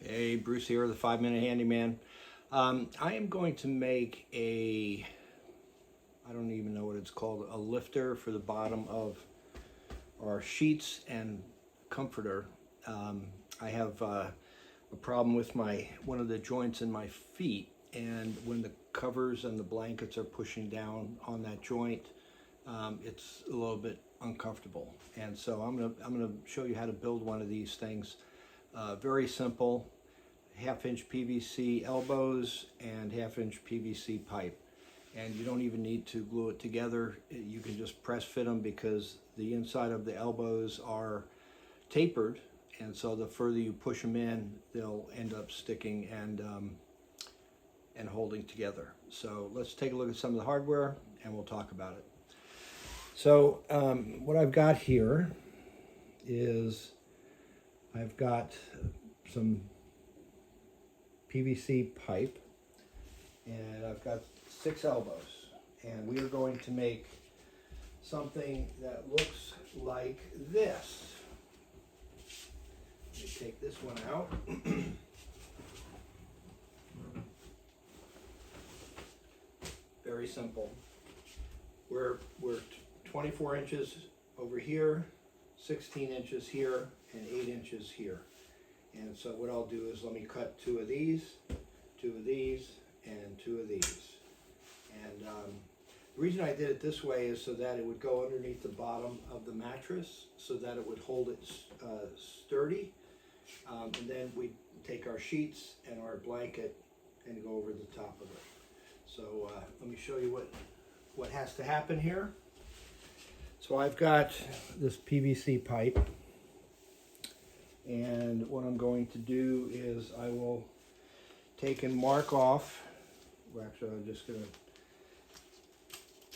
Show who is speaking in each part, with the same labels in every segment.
Speaker 1: Hey, Bruce here, the 5-Minute Handyman. I am going to make I don't even know what it's called, a lifter for the bottom of our sheets and comforter. I have a problem with one of the joints in my feet, and when the covers and the blankets are pushing down on that joint, it's a little bit uncomfortable. And so I'm gonna show you how to build one of these things. Very simple, 1/2-inch PVC elbows and 1/2-inch PVC pipe. And you don't even need to glue it together. You can just press fit them because the inside of the elbows are tapered, and so the further you push them in, they'll end up sticking and holding together. So let's take a look at some of the hardware and we'll talk about it. So what I've got here is I've got some PVC pipe, and I've got 6 elbows, and we are going to make something that looks like this. Let me take this one out. Very simple. We're 24 inches over here, 16 inches here, and 8 inches here. And so what I'll do is let me cut 2 of these, 2 of these, and 2 of these. And the reason I did it this way is so that it would go underneath the bottom of the mattress, so that it would hold it sturdy. And then we take our sheets and our blanket and go over the top of it. So let me show you what has to happen here. So I've got this PVC pipe, and what I'm going to do is I will take and mark off. Well, actually, I'm just going to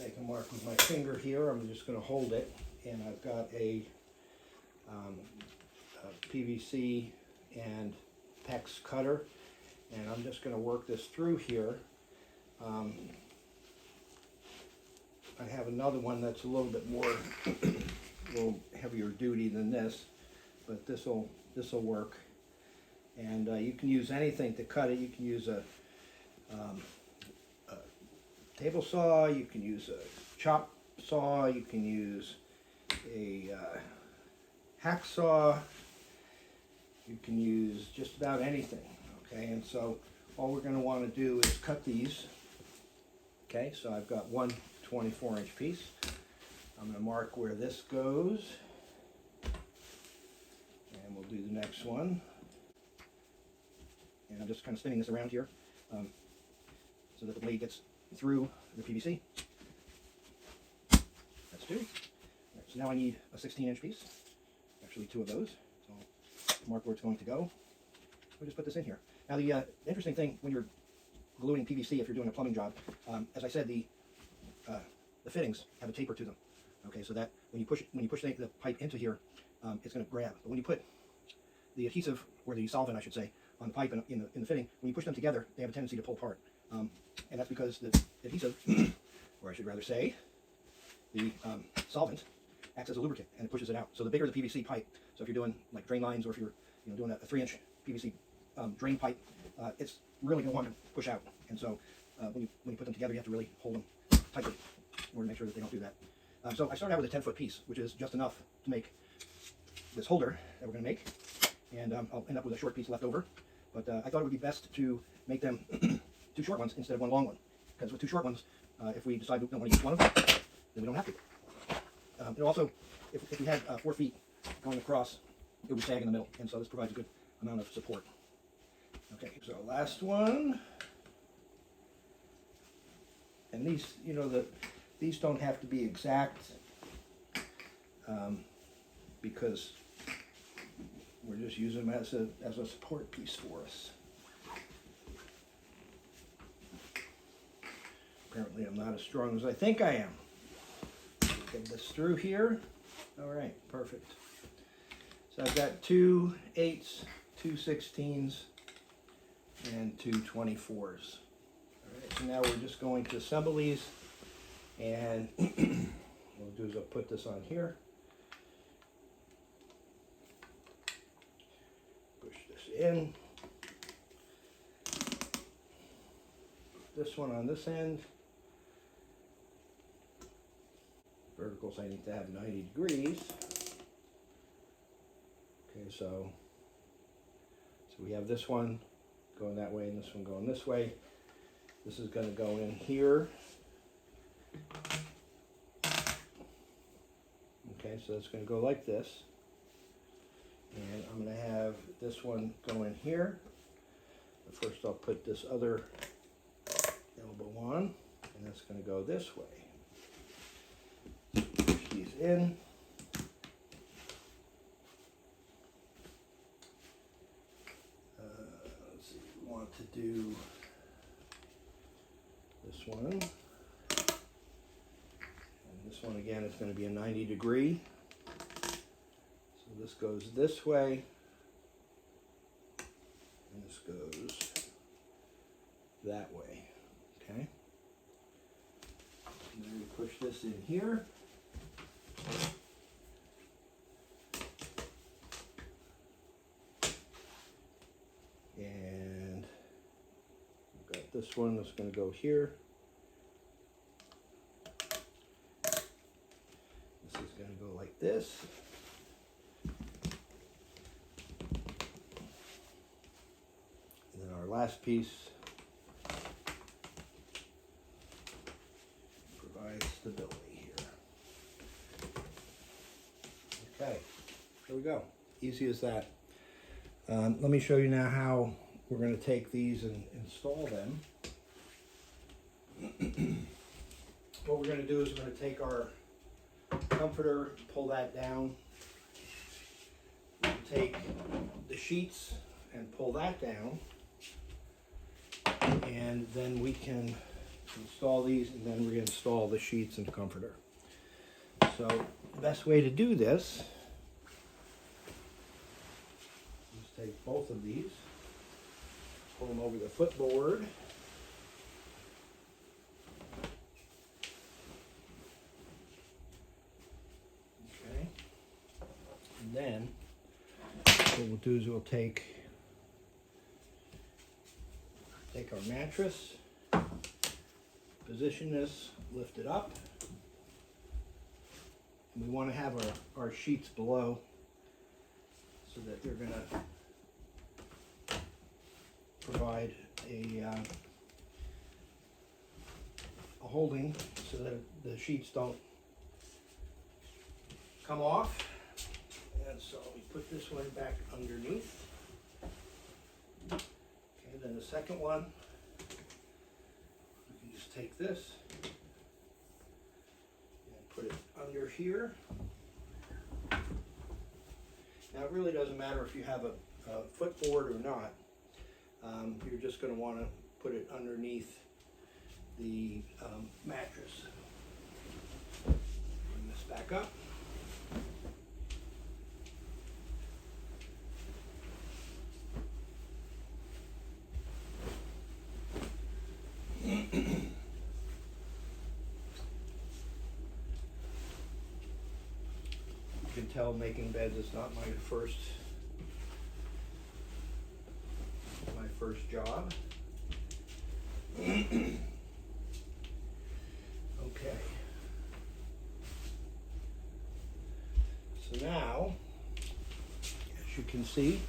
Speaker 1: make a mark with my finger here. I'm just going to hold it, and I've got a PVC and PEX cutter, and I'm just going to work this through here. I have another one that's a little bit more, a little heavier duty than this, but this will work. And you can use anything to cut it. You can use a table saw, you can use a chop saw, you can use a hacksaw, you can use just about anything. Okay, and so all we're going to want to do is cut these. Okay, so I've got one 24-inch piece. I'm going to mark where this goes, and we'll do the next one. And I'm just kind of spinning this around here so that the blade gets through the PVC. That's 2. All right, so now I need a 16-inch piece, actually 2 of those. So I'll mark where it's going to go. We'll just put this in here. Now the interesting thing when you're gluing PVC, if you're doing a plumbing job, as I said, the fittings have a taper to them. Okay, so that when you push the pipe into here, it's going to grab. But when you put the adhesive, or the solvent, I should say, on the pipe and in the fitting, when you push them together, they have a tendency to pull apart. And that's because the adhesive, or I should rather say, the solvent acts as a lubricant and it pushes it out. So the bigger the PVC pipe, so if you're doing like drain lines, or if you're doing a 3-inch PVC drain pipe, it's really going to want to push out. And so when you put them together, you have to really hold them tightly in order to make sure that they don't do that. So I started out with a 10-foot piece, which is just enough to make this holder that we're going to make. And I'll end up with a short piece left over. But I thought it would be best to make them 2 short ones instead of 1 long one. Because with 2 short ones, if we decide we don't want to use one of them, then we don't have to. And also, if we had 4 feet going across, it would sag in the middle. And so this provides a good amount of support. Okay, so last one. And these, these don't have to be exact because we're just using them as a support piece for us. Apparently I'm not as strong as I think I am. Get this through here. All right, perfect. So I've got 2 8s, 2 16s, and 2 24s. All right, so now we're just going to assemble these, and what I'll do is I'll put this on here. Push this in. this one on this end. Verticals I need to have 90 degrees. Okay, so we have this one going that way and this one going this way. This is going to go in here. Okay, so it's going to go like this. And I'm going to have this one go in here. But first I'll put this other elbow on, and that's going to go this way. Push these in. Let's see, we want to do this one. And this one again is going to be a 90 degree. So this goes this way. And this goes that way. Okay. And then we push this in here. And we've got this one that's going to go here. This is going to go like this. And then our last piece provides stability here. Okay, there we go. Easy as that. Let me show you now how we're going to take these and install them. What we're going to do is we're going to take our comforter, pull that down, take the sheets and pull that down, and then we can install these, and then we're going to install the sheets and comforter. So the best way to do this, take both of these, pull them over the footboard, okay, and then what we'll do is we'll take our mattress, position this, lift it up, and we want to have our sheets below so that they're going to provide a holding so that the sheets don't come off. And so we put this one back underneath. Okay, then the second one, we can just take this and put it under here. Now it really doesn't matter if you have a footboard or not. You're just going to want to put it underneath the mattress. Bring this back up. You can tell making beds is not my first job. Okay. So now, as you can see,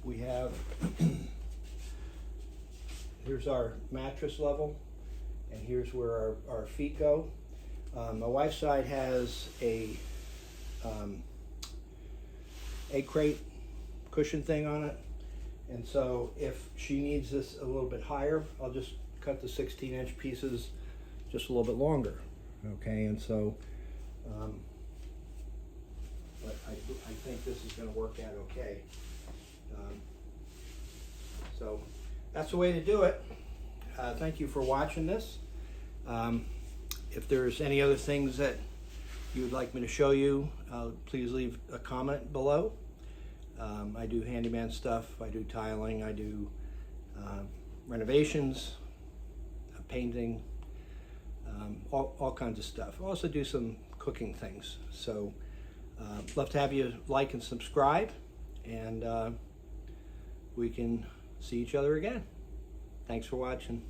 Speaker 1: we have, here's our mattress level, and here's where our feet go. My wife's side has a egg crate cushion thing on it. And so if she needs this a little bit higher, I'll just cut the 16-inch pieces just a little bit longer. Okay, and so, but I think this is going to work out okay. So that's the way to do it. Thank you for watching this. If there's any other things that you would like me to show you, please leave a comment below. I do handyman stuff, I do tiling, I do renovations, painting, all kinds of stuff. I also do some cooking things. So love to have you like and subscribe, and we can see each other again. Thanks for watching.